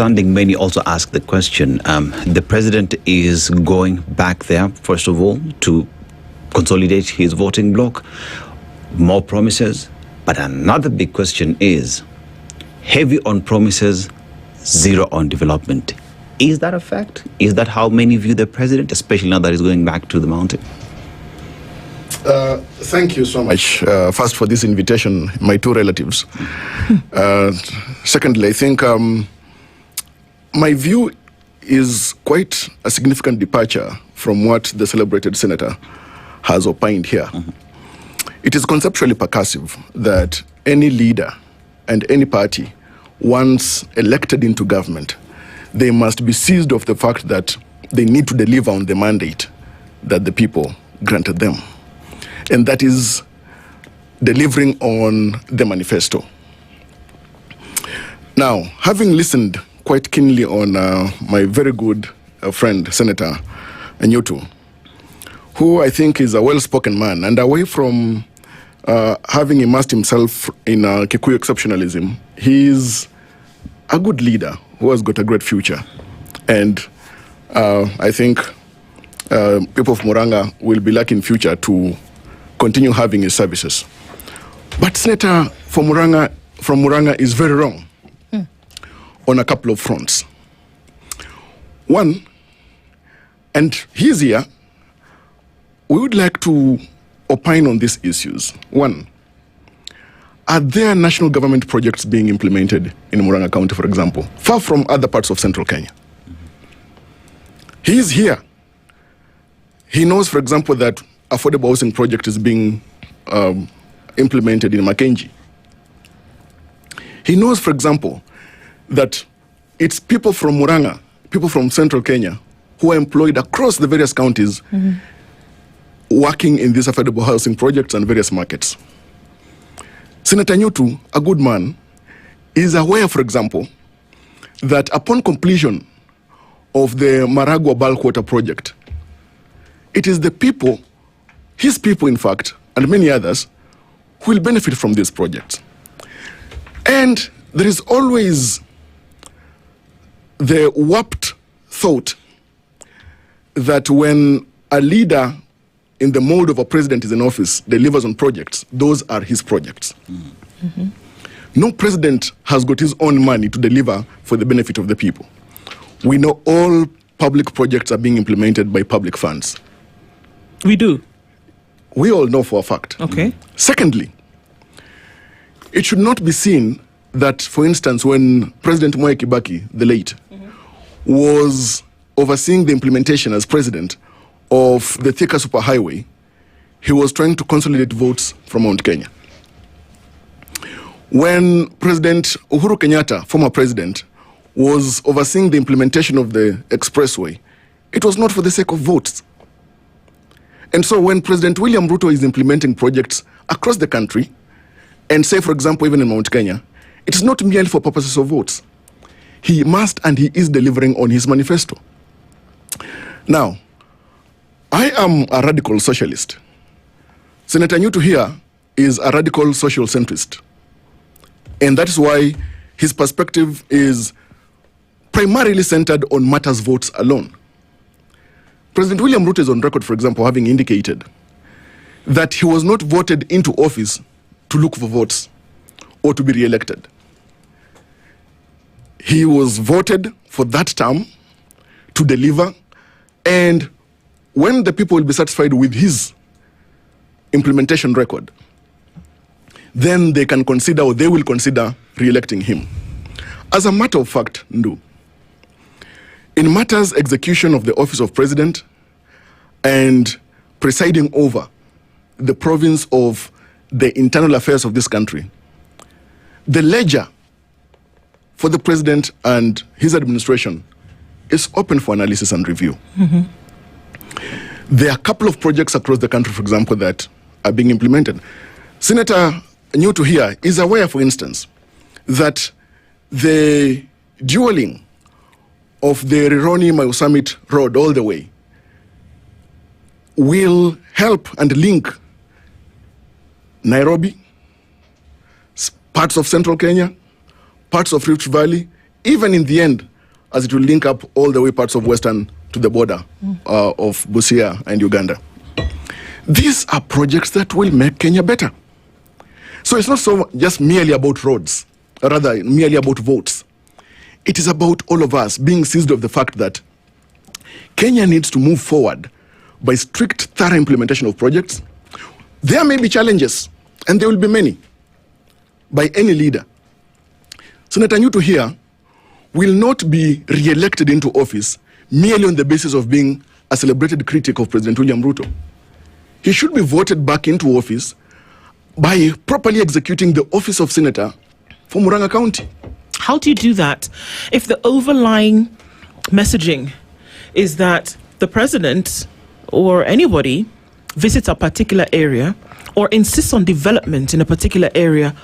notwithstanding, many also ask the question, the president is going back there, first of all, to consolidate his voting bloc, more promises. But another big question is, heavy on promises, zero on development. Is that a fact? Is that how many view the president, especially now that he's going back to the mountain? Thank you so much, first for this invitation, my two relatives. Secondly, I think my view is quite a significant departure from what the celebrated senator has opined here. It is conceptually percussive that any leader and any party, once elected into government, they must be seized of the fact that they need to deliver on the mandate that the people granted them. And that is delivering on the manifesto. Now, having listened quite keenly on my very good friend, Senator Anyutu, who I think is a well-spoken man, and away from having immersed himself in Kikuyu exceptionalism, he's a good leader who has got a great future. And I think people of Muranga will be lucky in future to continue having his services. But Senator from Muranga is very wrong on a couple of fronts. One, and he's here, we would like to opine on these issues. One, are there national government projects being implemented in Muranga County, for example, far from other parts of central Kenya? He is here. He knows, for example, that affordable housing project is being implemented in Mackenzie. He knows, for example, that it's people from Muranga, people from central Kenya, who are employed across the various counties working in these affordable housing projects and various markets. Senator Nyutu, a good man, is aware, for example, that upon completion of the Maragua bulk water project, it is the people, his people in fact, and many others, who will benefit from this project. And there is always the warped thought that when a leader in the mode of a president is in office delivers on projects, those are his projects. No president has got his own money to deliver for the benefit of the people. We know all public projects are being implemented by public funds. We do? We all know for a fact. Okay. Secondly, it should not be seen that, for instance, when President Mwai Kibaki, the late, was overseeing the implementation as president of the Thika Superhighway, he was trying to consolidate votes from Mount Kenya. When President Uhuru Kenyatta, former president, was overseeing the implementation of the expressway, it was not for the sake of votes. And so when President William Ruto is implementing projects across the country, and say, for example, even in Mount Kenya, it is not merely for purposes of votes. He must and he is delivering on his manifesto. Now, I am a radical socialist. Senator Nyutu here is a radical social centrist. And that is why his perspective is primarily centered on matters votes alone. President William Ruto is on record, for example, having indicated that he was not voted into office to look for votes or to be re-elected. He was voted for that term to deliver, and when the people will be satisfied with his implementation record, then they can consider, or they will consider, re-electing him. As a matter of fact, Ndu, in matters execution of the office of president and presiding over the province of the internal affairs of this country, the ledger for the president and his administration is open for analysis and review. There are a couple of projects across the country, for example, that are being implemented. Senator Nyutu here is aware, for instance, that the dualing of the Rironi-Mayu Summit Road all the way will help and link Nairobi, parts of central Kenya, parts of Rift Valley, even in the end, as it will link up all the way parts of Western to the border of Busia and Uganda. These are projects that will make Kenya better. So it's not so just merely about roads, or rather merely about votes. It is about all of us being seized of the fact that Kenya needs to move forward by strict, thorough implementation of projects. There may be challenges, and there will be many, by any leader. Senator Nyutu here will not be re-elected into office merely on the basis of being a celebrated critic of President William Ruto. He should be voted back into office by properly executing the office of senator for Murang'a County. How do you do that if the overlying messaging is that the president or anybody visits a particular area or insists on development in a particular area